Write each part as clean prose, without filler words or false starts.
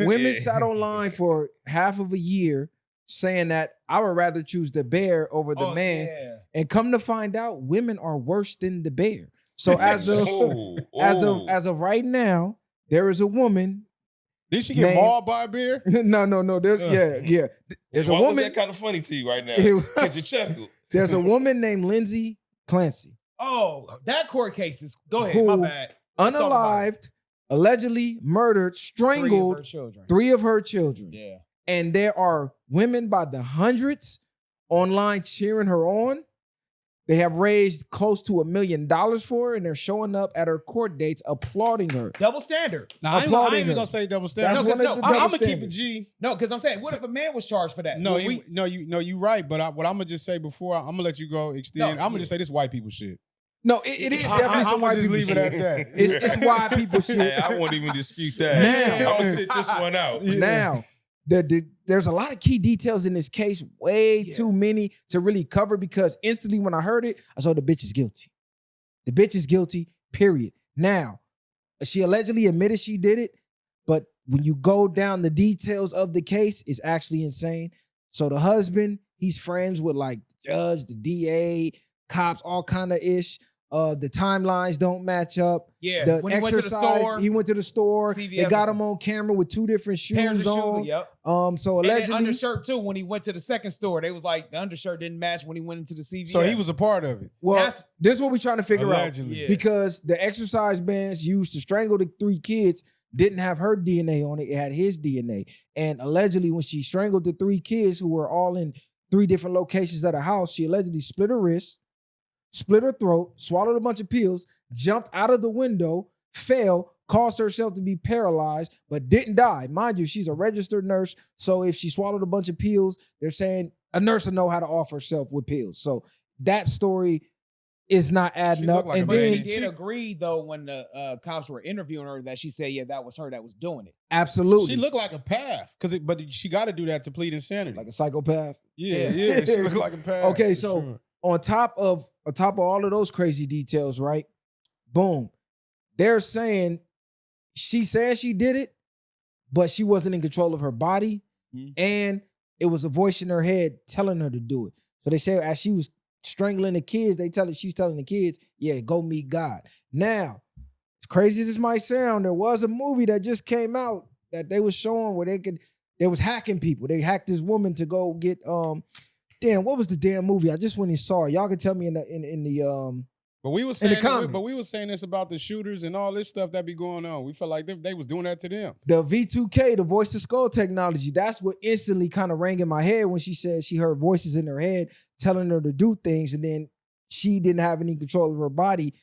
Women sat online for half of a year saying that I would rather choose the bear over the man. Yeah. And come to find out, women are worse than the bear. So as of right now, there is a woman. Did she get mauled by a bear? No. There's There's a woman. Was that kind of funny to you right now? Because you chuckled. There's a woman named Lindsay Clancy. Oh, that court case is. Go ahead. My bad. Unalived, allegedly murdered, strangled three of her children. Yeah. And there are women by the hundreds online cheering her on. They have raised close to $1 million for her, and they're showing up at her court dates applauding her. Double standard. Now, I ain't even gonna say double standard. I'm gonna keep it G. No, because I'm saying, what if a man was charged for that? You right. But what I'm gonna just say before I'm gonna let you go extend. I'm gonna just say this white people shit. No, it is definitely some white people shit. Leave it at that. It's white people shit. Hey, I won't even dispute that. I'm gonna sit this one out. Now, there's a lot of key details in this case, way too many to really cover, because instantly when I heard it, I saw the bitch is guilty. The bitch is guilty, period. Now, she allegedly admitted she did it, but when you go down the details of the case, it's actually insane. So the husband, he's friends with like the judge, the DA, cops, all kind of ish. The timelines don't match up. Yeah, when he went to the store. He went to the store. CVS, they got him on camera with two different shoes on. Yep. So allegedly, and undershirt too. When he went to the second store, they was like the undershirt didn't match when he went into the CVS. So he was a part of it. Well, this is what we're trying to figure allegedly. Out. Because the exercise bands used to strangle the three kids didn't have her DNA on it. It had his DNA. And allegedly, when she strangled the three kids who were all in 3 different locations at a house, she allegedly split her wrist, split her throat, swallowed a bunch of pills, jumped out of the window, fell, caused herself to be paralyzed, but didn't die. Mind you, she's a registered nurse, so if she swallowed a bunch of pills, they're saying a nurse will know how to off herself with pills. So that story is not adding up. Like, and then she did agree, though, when the cops were interviewing her, that she said, yeah, that was her that was doing it. Absolutely. She looked like a path, but she got to do that to plead insanity. Like a psychopath? Yeah, she looked like a path. Okay, so sure. on top of all of those crazy details, right? Boom. They're saying she said she did it, but she wasn't in control of her body. Mm-hmm. And it was a voice in her head telling her to do it. So they say as she was strangling the kids, she's telling the kids, yeah, go meet God. Now, as crazy as this might sound, there was a movie that just came out that they was showing where they was hacking people. They hacked this woman to go get what was the damn movie? I just went and saw it. Y'all can tell me in the But we were saying this about the shooters and all this stuff that be going on. We felt like they was doing that to them. The V2K, the voice to skull technology, that's what instantly kind of rang in my head when she said she heard voices in her head telling her to do things, and then she didn't have any control of her body.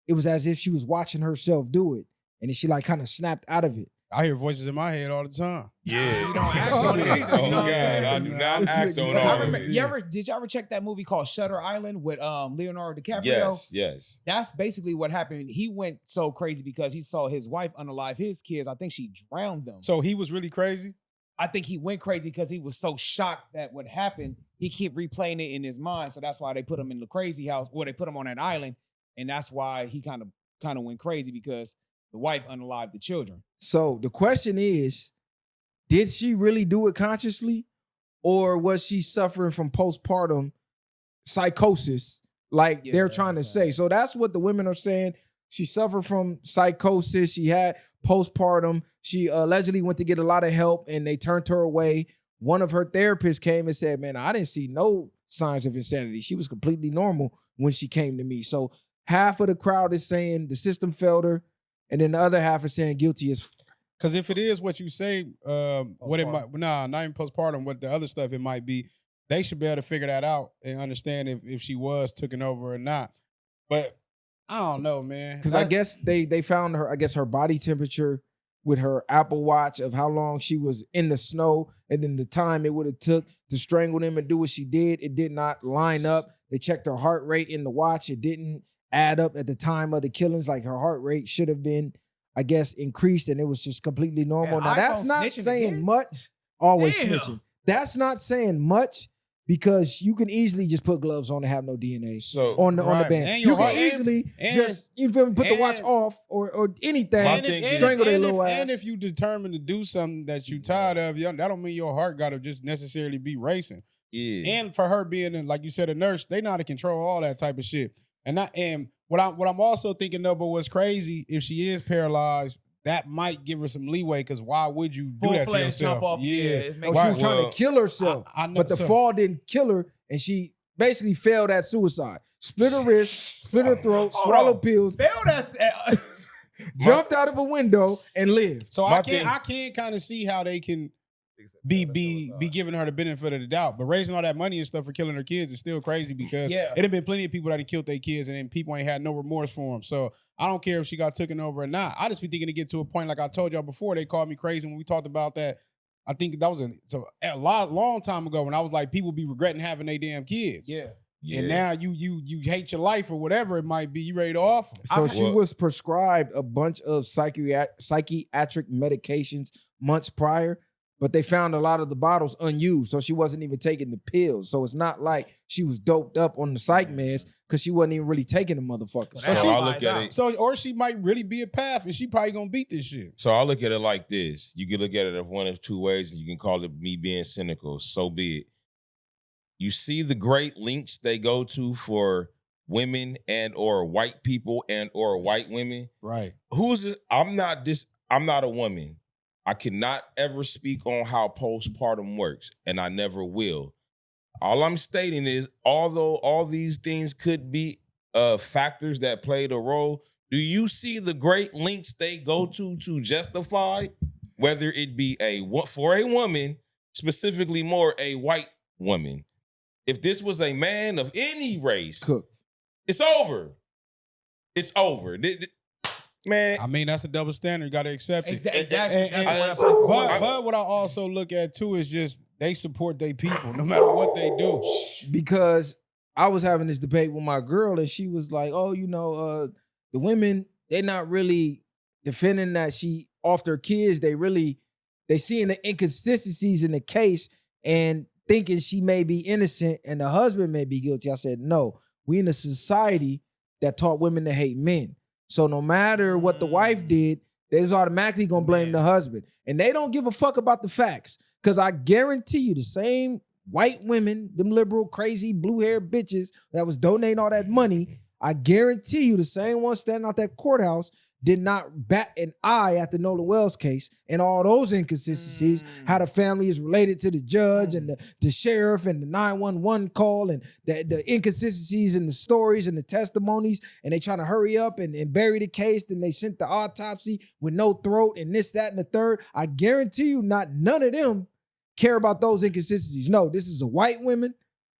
It was as if she was watching herself do it, and then she like kind of snapped out of it. I hear voices in my head all the time. Yeah. You don't act on it. Oh, God. I do not act on it. Did y'all ever check that movie called Shutter Island with Leonardo DiCaprio? Yes. That's basically what happened. He went so crazy because he saw his wife unalive his kids. I think she drowned them. So he was really crazy? I think he went crazy because he was so shocked that what happened. He kept replaying it in his mind. So that's why they put him in the crazy house, or they put him on that island. And that's why he kind of went crazy, because the wife unalived the children. So the question is, did she really do it consciously, or was she suffering from postpartum psychosis like they're trying to say? So that's what the women are saying. She suffered from psychosis. She had postpartum. She allegedly went to get a lot of help and they turned her away. One of her therapists came and said, man, I didn't see no signs of insanity. She was completely normal when she came to me. So half of the crowd is saying the system failed her, and then the other half is saying guilty as. Because if it is what you say, what it might, not even postpartum, what the other stuff it might be, they should be able to figure that out and understand if she was taken over or not. But I don't know, man. Because I guess they found her, her body temperature with her Apple Watch of how long she was in the snow, and then the time it would have took to strangle them and do what she did. It did not line up. They checked her heart rate in the watch. It didn't add up at the time of the killings. Like her heart rate should have been, I guess, increased, and it was just completely normal. Now, that's not saying much. Always snitching. That's not saying much, because you can easily just put gloves on and have no DNA So on the Right. band. And You your can heart- easily and- just you feel me, put the watch and- off or anything, My And thing if, is- strangle their and, little if, ass. and if you determined to do something that you tired of, that don't mean your heart got to just necessarily be racing. yeah. And for her being, like you said, a nurse, they know how to control all that type of shit. And what I'm also thinking of, but what's crazy, if she is paralyzed, that might give her some leeway. Because why would you do that to Full-fledged yourself? jump off. Yeah, It Oh, makes she was Well, trying to kill herself, I know, but the so- fall didn't kill her, and she basically failed at suicide. Split her wrist, split her throat, Hold swallowed on. pills, Fail that. jumped out of a window, and lived. So My I thing- can't kind of see how they can be giving her the benefit of the doubt. But raising all that money and stuff for killing her kids is still crazy because Yeah. it have been plenty of people that have killed their kids and then people ain't had no remorse for them. So I don't care if she got taken over or not. I just be thinking to get to a point, like I told y'all before, they called me crazy when we talked about that. I think that was long time ago when I was like, people be regretting having their damn kids. Yeah. And now you hate your life or whatever it might be. You ready to off 'em. So she Well- was prescribed a bunch of psychiatric medications months prior, but they found a lot of the bottles unused, so she wasn't even taking the pills. So it's not like she was doped up on the psych meds because she wasn't even really taking the motherfuckers. So She I buys look at out. it. So, or she might really be a path and she probably gonna beat this shit. So I look at it like this. You can look at it of one of two ways, and you can call it me being cynical. So be it. You see the great links they go to for women and or white people and or white women. Right. Who's this? I'm not a woman. I cannot ever speak on how postpartum works, and I never will. All I'm stating is, although all these things could be factors that played a role, do you see the great links they go to justify whether it be for a woman, specifically more a white woman? If this was a man of any race, Cooked. it's over. It's over. Man, I mean, that's a double standard. You got to accept it. Exactly. And- That's and- what I'm and- saying for but, what? but what I also look at too is just they support their people no matter what they do. Because I was having this debate with my girl, and she was like, "Oh, the women, they're not really defending that she off their kids. They seeing the inconsistencies in the case and thinking she may be innocent and the husband may be guilty." I said, "No, we in a society that taught women to hate men. So no matter what the wife did, they was automatically gonna blame the husband, and they don't give a fuck about the facts. Because I guarantee you, the same white women, them liberal, crazy, blue-haired bitches that was donating all that money, I guarantee you the same ones standing out that courthouse did not bat an eye at the Nolan Wells case and all those inconsistencies, how the family is related to the judge and the sheriff and the 911 call and the inconsistencies in the stories and the testimonies, and they trying to hurry up and bury the case. Then they sent the autopsy with no throat and this, that, and the third. I guarantee you none of them care about those inconsistencies. No, this is a white woman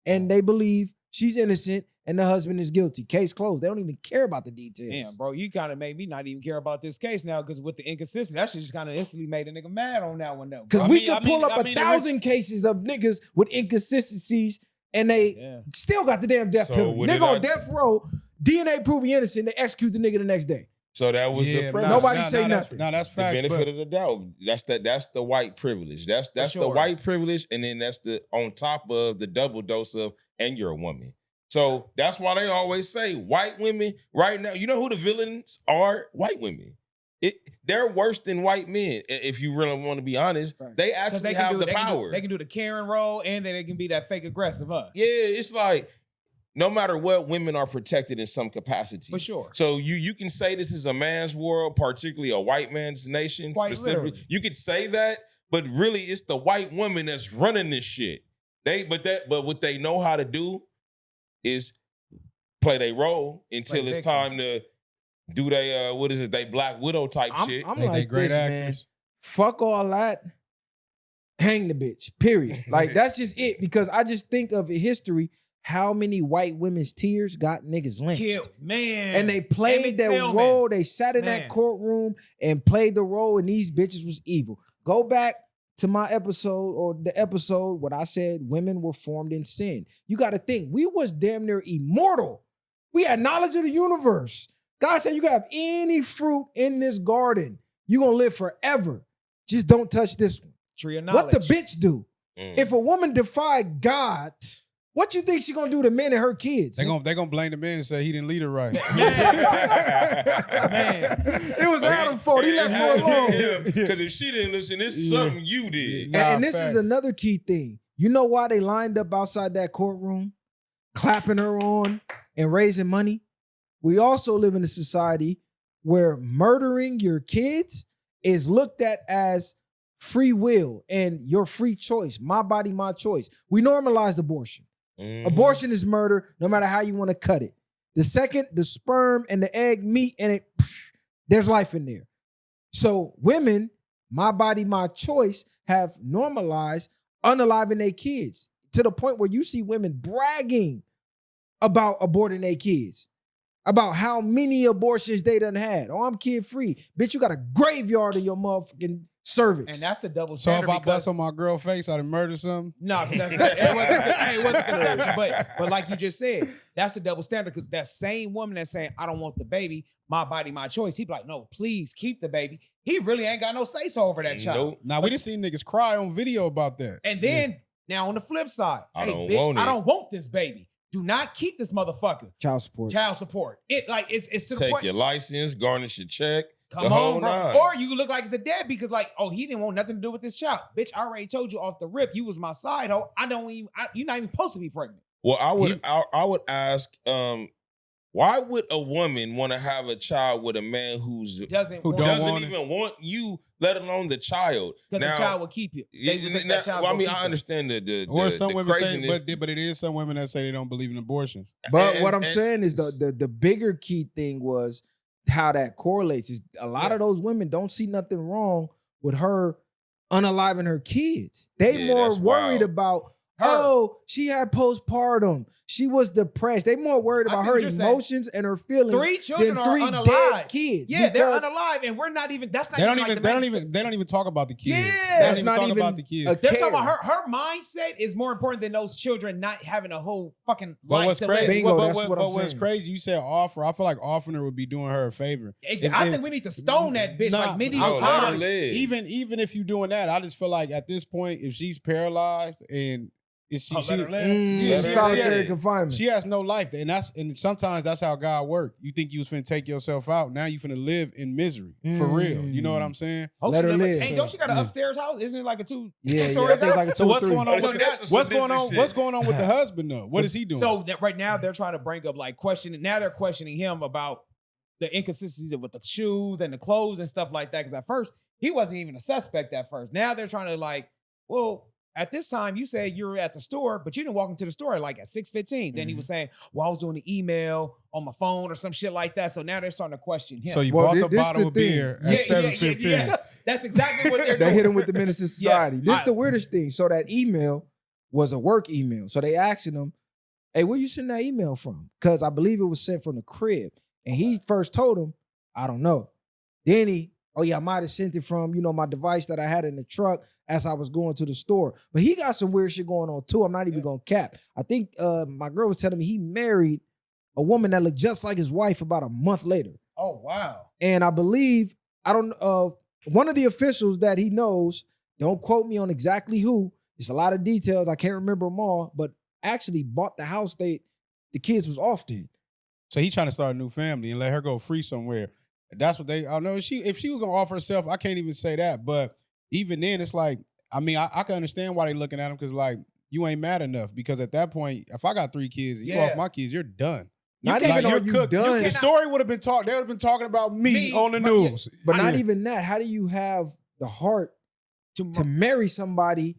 and they believe she's innocent and the husband is guilty. Case closed. They don't even care about the details. Damn, bro, you kind of made me not even care about this case now because with the inconsistency, that shit just kind of instantly made a nigga mad on that one though. Because I we mean- could pull up I mean, 1,000 cases of niggas with inconsistencies and they Yeah. still got the damn death So penalty. what Nigga did on I- death row, DNA proving innocent, they execute the nigga the next day. so that was the premise. Nobody say that's- nothing. Nah, that's The facts. benefit But of the doubt. That's the white privilege. That's the sure. white privilege, and then that's the on top of the double dose of, and you're a woman. So that's why they always say white women right now. You know who the villains are? White women. They're worse than white men. If you really want to be honest, Right. they 'Cause actually have the power. They can do the Karen role and then they can be that fake aggressive, huh? Yeah, it's like no matter what, women are protected in some capacity. For sure. So you can say this is a man's world, particularly a white man's nation. Quite Specifically, literally. you could say that, but really, it's the white woman that's running this shit. But what they know how to do is play their role until Play it's victim. time to do they Black Widow type shit. I'm they like great this, man. actors. Fuck all that. Hang the bitch. Period. Like that's just it. Because I just think of history. How many white women's tears got niggas lynched? Killed, man. And they played Emmett their Tillman. role. They sat in Man. that courtroom and played the role, and these bitches was evil. Go back to my episode or the episode when I said women were formed in sin. You got to think, we was damn near immortal. We had knowledge of the universe. God said you can have any fruit in this garden. You're going to live forever. Just don't touch this one. Tree of knowledge. What the bitch do? Mm. If a woman defied God What you think she gonna do to men and her kids? They gonna blame the man and say he didn't lead her right. Man. It was Adam's fault. He left her alone. Because if she didn't listen, it's something you did. And this is another key thing. You know why they lined up outside that courtroom, clapping her on and raising money? We also live in a society where murdering your kids is looked at as free will and your free choice. My body, my choice. We normalized abortion. Abortion is murder, no matter how you want to cut it. The second the sperm and the egg meet and it, there's life in there. So women, my body, my choice, have normalized unaliving their kids to the point where you see women bragging about aborting their kids, about how many abortions they done had. Oh, I'm kid free. Bitch, you got a graveyard of your motherfucking cervix. And that's the double So standard. if I bust on my girl face, I'd murder something? No, because it wasn't conception. But like you just said, that's the double standard because that same woman that's saying, I don't want the baby, my body, my choice. He'd be like, no, please keep the baby. He really ain't got no say-so over that child. Nope. Now, we done seen niggas cry on video about that. And then, now on the flip side, I hey, don't bitch, want I it. don't want this baby. Do not keep this motherfucker. Child support. Child support. It's to the Take point. your license, garnish your check. Come the whole on, bro. nine. Or you look like it's a dead because like, oh, he didn't want nothing to do with this child. Bitch, I already told you off the rip, you was my side hoe. You're not even supposed to be pregnant. Well, I would ask, why would a woman want to have a child with a man who Doesn't Who want don't doesn't want it. even want you, let alone the child? because the child will keep you. They would think that child well, I will mean, keep I them. understand the Or some women say, craziness. but it is some women that say they don't believe in abortions. But And- what I'm and- saying is the bigger key thing was how that correlates. Is a lot of those women don't see nothing wrong with her unaliving her kids. They Yeah, more that's worried wild. about, Her. oh, she had postpartum. She was depressed. They more worried I about see her what you're saying. emotions and her feelings 3 children than are 3 unalive. dead kids. Yeah, they're because unalive, and we're not even. That's not They don't even. even, Like they don't even talk about the kids. Yeah. They That's don't even not talk even about the kids. a They're talking care. about her mindset is more important than those children not having a whole fucking But life what's to crazy? live. Bingo, but that's what I'm what's saying. crazy? You said offer. I feel like offering her would be doing her a favor. I think we need to stone that bitch Nah, like medieval I'll No, tell let her times. live. Even if you're doing that, I just feel like at this point, if she's paralyzed and if she, Let her live. Yeah, Let her solitary live. confinement. she has no life, and sometimes that's how God works. You think you was finna take yourself out, now you finna live in misery for real. You know what I'm saying? Hope Let she her never- live. Hey, don't she got an Yeah. upstairs house? Isn't it like a two? Yeah, two I stories think out? like a 2 So or what's 3. going on? Oh, see, that's some What's going on? sadistic What's shit. going on with the husband though? What is he doing? So that right now they're trying to bring up like questioning. Now they're questioning him about the inconsistencies with the shoes and the clothes and stuff like that. Because at first he wasn't even a suspect at first. Now they're trying to like, well, at this time you said you were at the store, but you didn't walk into the store like at 6:15. Then he was saying, well, I was doing the email on my phone or some shit like that. So now they're starting to question him. So you Well, bought the this bottle the of thing. beer at 7:15. yes. That's exactly what they're They doing. hit him with the menace of society. This I- is the weirdest thing. So that email was a work email. So they asking him, hey, where you send that email from? Because I believe it was sent from the crib. And he first told him, I don't know. Then oh yeah, I might have sent it from, my device that I had in the truck as I was going to the store. But he got some weird shit going on too. I'm not even gonna cap. I think my girl was telling me he married a woman that looked just like his wife about a month later. Oh wow. And I believe, one of the officials that he knows, don't quote me on exactly who, it's a lot of details, I can't remember them all, but actually bought the house the kids was off in. So he trying to start a new family and let her go free somewhere. That's what I know. If she was gonna offer herself, I can't even say that. But even then, it's like, I mean, I can understand why they looking at him because like you ain't mad enough. Because at that point, if I got 3 kids, and you Yeah. off my kids, you're done. Not Like, even are you're you cooked. done, The story would have been talked. They would have been talking about me on the news. but not Yeah. even that. How do you have the heart To to marry somebody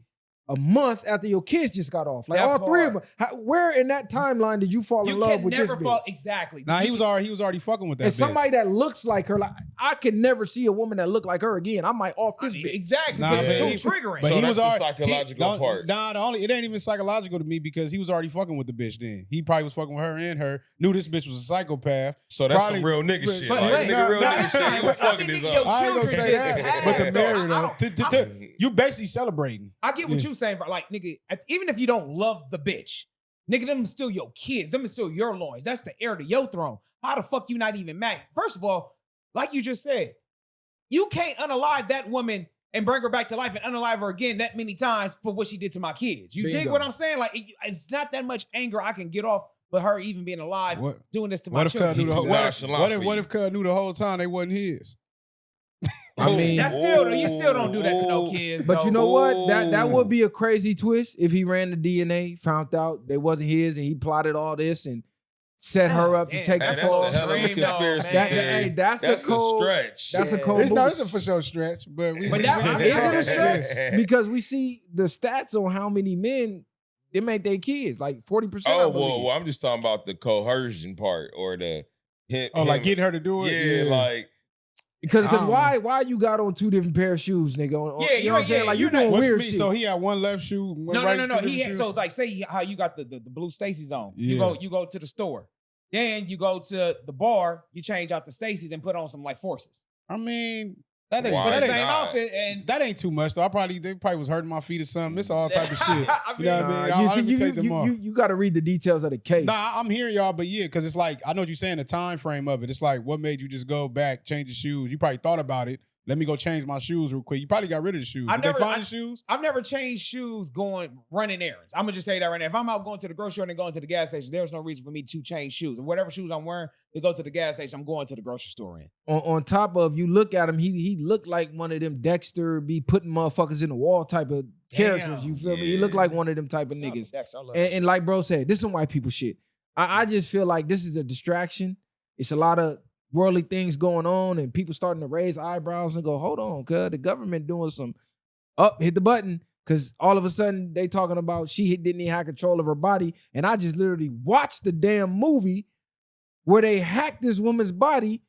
a month after your kids just got off? Like That all 3 of them. part. Where in that timeline did you fall You in love can with this never bitch? fall exactly. Nah, he You was already fucking with that. And bitch. somebody that looks like her, like I can never see a woman that look like her again. I might off this bitch. Exactly. Nah, Because but it's he- too triggering. But So he that's was the already psychological part. Nah, it ain't even psychological to me because he was already fucking with the bitch. Then he probably was fucking with her and her. Knew this bitch was a psychopath. So that's Probably- some real nigga shit. but- Like, but- nigga, real nah, nigga shit. He was nah, fucking his yo, own. I ain't gonna children say just that, passed, but the though. married I though. You basically celebrating. I get what you're saying, but like, nigga, even if you don't love the bitch, nigga, them is still your kids. Them is still your loins. That's the heir to your throne. How the fuck you not even mad? First of all, like you just said, you can't unalive that woman and bring her back to life and unalive her again that many times for what she did to my kids. You dig Bingo. what I'm saying? Like, it's not that much anger I can get off, but her even being alive, doing this to my What if Cud children. knew the whole, Nonchalant for what you. if Cud knew the whole time they wasn't his? I mean, That's still, you still don't do that to no kids. but you though. know what? That would be a crazy twist if he ran the DNA, found out they wasn't his, and he plotted all this and set her up to Damn, take Hey, the that's fall. a hell of a Extreme, though, conspiracy man. theory. Hey, that's a cold stretch. That's a Yeah. cold movie. It's a for sure stretch, but we. But that- we- is it a Yes. stretch? Because we see the stats on how many men they make their kids, like 40%. I Oh, believe. well, I'm just talking about the coercion part or the him. Oh, like getting her to do it? Yeah, like Because I don't why you got on 2 different pair of shoes, nigga? Yeah, you know what I'm saying? yeah, Like you're you doing not- What's weird me? shit. So he had one left shoe, one No, right no. two He different had, shoes? so it's like, say how you got the blue Stacy's on. Yeah. You go to the store. Then you go to the bar, you change out the Stacy's and put on some like Forces. I mean, that ain't Why But that the not? same ain't, outfit and that ain't too much though. They probably was hurting my feet or something. It's all type of shit. I You know what I mean? I don't even take them off. you got to read the details of the case. Nah, I'm hearing y'all, but yeah, because it's like I know what you're saying. The time frame of it. It's like what made you just go back, change the shoes? You probably thought about it. Let me go change my shoes real quick. You probably got rid of the shoes. Did they find the shoes? I've never changed shoes running errands. I'm gonna just say that right now. If I'm out going to the grocery store and going to the gas station, there's no reason for me to change shoes. And whatever shoes I'm wearing to go to the gas station, I'm going to the grocery store in. On top of, you look at him, he looked like one of them Dexter be putting motherfuckers in the wall type of characters. You feel me? He looked like one of them type of niggas. And like bro said, this is some white people shit. I just feel like this is a distraction. It's a lot of worldly things going on and people starting to raise eyebrows and go, hold on, cuz the government doing some hit the button. Cause all of a sudden they talking about she didn't even have control of her body. And I just literally watched the damn movie where they hacked this woman's body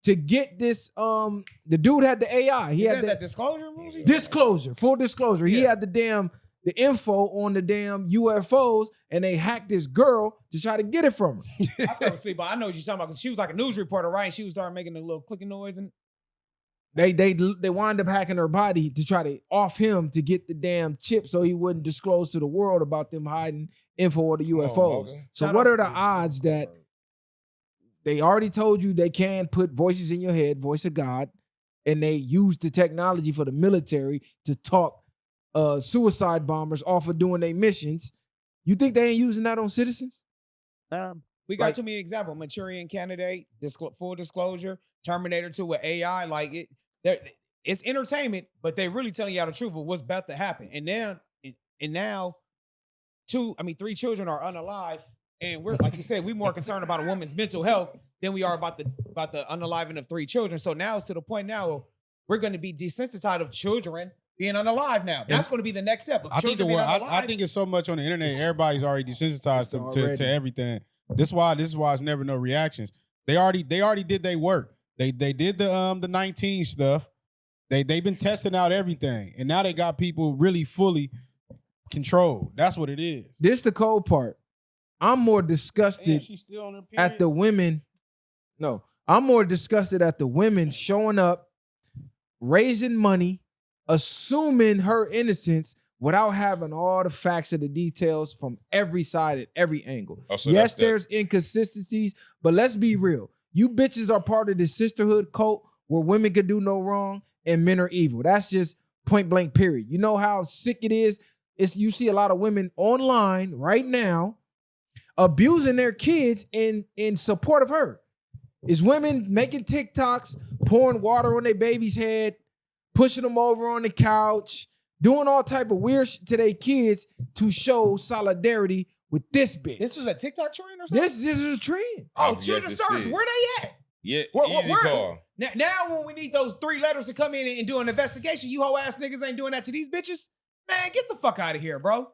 to get this. The dude had the AI. He Is had that Disclosure movie? disclosure, full disclosure. He Yeah. had the info on the damn UFOs, and they hacked this girl to try to get it from her. I fell asleep, but I know what you're talking about because she was like a news reporter, right? And she was starting making a little clicking noise and They wind up hacking her body to try to off him to get the damn chip so he wouldn't disclose to the world about them hiding info of the UFOs. okay. So Shout what out are to the Steve odds Steve that Goldberg. they already told you they can put voices in your head, voice of God, and they use the technology for the military to talk suicide bombers off of doing their missions? You think they ain't using that on citizens? We got Like- too many examples. Manchurian Candidate, full disclosure, Terminator 2 with AI. Like it's entertainment, but they really telling y'all the truth of what's about to happen. And now, 3 children are unalive, and we're like you said, we're more concerned about a woman's mental health than we are about the unaliving of 3 children. So now it's to the point now we're going to be desensitized of children being unalive now. That's going to be the next step. Of I think children being unalive. I think it's so much on the internet. Everybody's already desensitized to everything. This is why it's never no reactions. They already did their work. They did the 19 stuff. They've been testing out everything, and now they got people really fully controlled. That's what it is. This the cold part. I'm more disgusted she's still on her period. at the women. No, I'm more disgusted at the women showing up, raising money, assuming her innocence without having all the facts and the details from every side at every angle. Oh, so Yes, that's that- there's inconsistencies, but let's be real. You bitches are part of this sisterhood cult where women can do no wrong and men are evil. That's just point blank, period. You know how sick it is? You see a lot of women online right now abusing their kids in support of her. Is women making TikToks, pouring water on their baby's head, pushing them over on the couch, doing all type of weird shit to their kids to show solidarity with this bitch. This is a TikTok trend or something? This is a trend. Oh, I've yet children's to service, see it. where they at? Yeah, Where- easy where- call. Now when we need those 3 letters to come in and do an investigation, you hoe ass niggas ain't doing that to these bitches? Man, get the fuck out of here, bro.